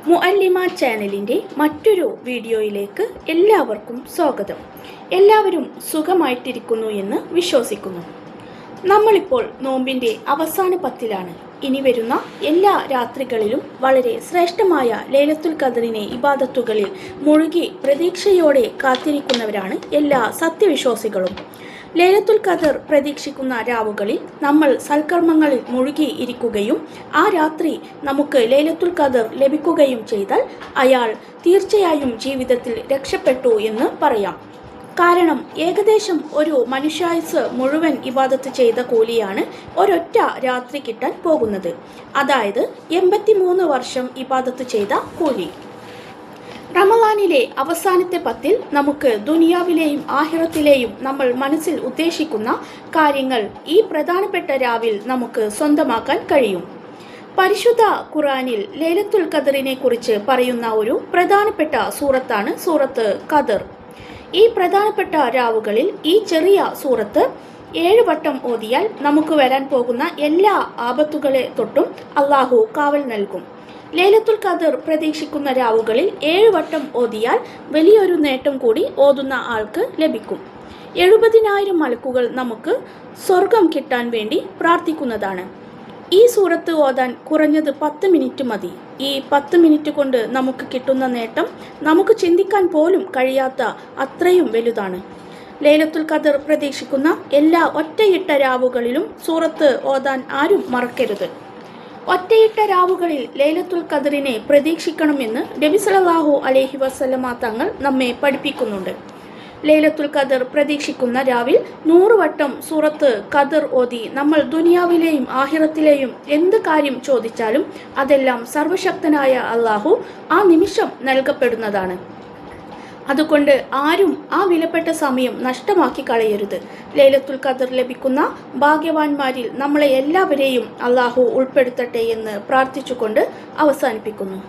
മുഅല്ലിമ ചാനലിൻ്റെ മറ്റൊരു വീഡിയോയിലേക്ക് എല്ലാവർക്കും സ്വാഗതം. എല്ലാവരും സുഖമായിട്ടിരിക്കുന്നു എന്ന് വിശ്വസിക്കുന്നു. നമ്മളിപ്പോൾ നോമ്പിൻ്റെ അവസാന പത്തിലാണ്. ഇനി വരുന്ന എല്ലാ രാത്രികളിലും വളരെ ശ്രേഷ്ഠമായ ലൈലത്തുൽ ഖദറിനെ ഇബാദത്തുകളിൽ മുഴുകി പ്രതീക്ഷയോടെ കാത്തിരിക്കുന്നവരാണ് എല്ലാ സത്യവിശ്വാസികളും. ലൈലത്തുൽ ഖദർ പ്രതീക്ഷിക്കുന്ന രാവുകളിൽ നമ്മൾ സൽക്കർമ്മങ്ങളിൽ മുഴുകി ഇരിക്കുകയും ആ രാത്രി നമുക്ക് ലൈലത്തുൽ ഖദർ ലഭിക്കുകയും ചെയ്താൽ അയാൾ തീർച്ചയായും ജീവിതത്തിൽ രക്ഷപ്പെട്ടു എന്ന് പറയാം. കാരണം ഏകദേശം ഒരു മനുഷ്യായുസ് മുഴുവൻ ഇബാദത്ത് ചെയ്ത കൂലിയാണ് ഒരൊറ്റ രാത്രി കിട്ടാൻ പോകുന്നത്. അതായത് 83 വർഷം ഇബാദത്ത് ചെയ്ത കൂലി. റമദാനിലെ അവസാനത്തെ പത്തിൽ നമുക്ക് ദുനിയാവിലെയും ആഖിറത്തിലെയും നമ്മൾ മനസ്സിൽ ഉദ്ദേശിക്കുന്ന കാര്യങ്ങൾ ഈ പ്രധാനപ്പെട്ട രാവിൽ നമുക്ക് സ്വന്തമാക്കാൻ കഴിയും. പരിശുദ്ധ ഖുർആനിൽ ലൈലത്തുൽ ഖദറിനെ കുറിച്ച് പറയുന്ന ഒരു പ്രധാനപ്പെട്ട സൂറത്താണ് സൂറത്ത് ഖദർ. ഈ പ്രധാനപ്പെട്ട രാവുകളിൽ ഈ ചെറിയ സൂറത്ത് 7 വട്ടം ഓതിയാൽ നമുക്ക് വരാൻ പോകുന്ന എല്ലാ ആപത്തുകളെ തൊട്ടും അള്ളാഹു കാവൽ നൽകും. ലൈലത്തുൽ ഖദർ പ്രതീക്ഷിക്കുന്ന രാവുകളിൽ 7 വട്ടം ഓതിയാൽ വലിയൊരു നേട്ടം കൂടി ഓതുന്ന ആൾക്ക് ലഭിക്കും. 70,000 മലക്കുകൾ നമുക്ക് സ്വർഗം കിട്ടാൻ വേണ്ടി പ്രാർത്ഥിക്കുന്നതാണ്. ഈ സൂറത്ത് ഓതാൻ കുറഞ്ഞത് 10 മിനിറ്റ് മതി. ഈ 10 മിനിറ്റ് കൊണ്ട് നമുക്ക് കിട്ടുന്ന നേട്ടം നമുക്ക് ചിന്തിക്കാൻ പോലും കഴിയാത്ത അത്രയും വലുതാണ്. ലൈലത്തുൽ ഖദർ പ്രതീക്ഷിക്കുന്ന എല്ലാ ഒറ്റയിട്ട രാവുകളിലും സൂറത്ത് ഓതാൻ ആരും മറക്കരുത്. ഒറ്റയിട്ട രാവുകളിൽ ലൈലത്തുൽ ഖദറിനെ പ്രതീക്ഷിക്കണമെന്ന് നബി സല്ലല്ലാഹു അലൈഹി വസല്ലമ തങ്ങൾ നമ്മെ പഠിപ്പിക്കുന്നുണ്ട്. ലൈലത്തുൽ ഖദർ പ്രതീക്ഷിക്കുന്ന രാവിൽ 100 വട്ടം സൂറത്ത് ഖദർ ഓതി നമ്മൾ ദുനിയാവിലെയും ആഖിറത്തിലെയും എന്ത് കാര്യം ചോദിച്ചാലും അതെല്ലാം സർവശക്തനായ അള്ളാഹു ആ നിമിഷം നൽകപ്പെടുന്നതാണ്. അതുകൊണ്ട് ആരും ആ വിലപ്പെട്ട സമയം നഷ്ടമാക്കി കളയരുത്. ലൈലത്തുൽ ഖദർ ലഭിക്കുന്ന ഭാഗ്യവാന്മാരിൽ നമ്മളെ എല്ലാവരെയും അള്ളാഹു ഉൾപ്പെടുത്തട്ടെ എന്ന് പ്രാർത്ഥിച്ചുകൊണ്ട് അവസാനിപ്പിക്കുന്നു.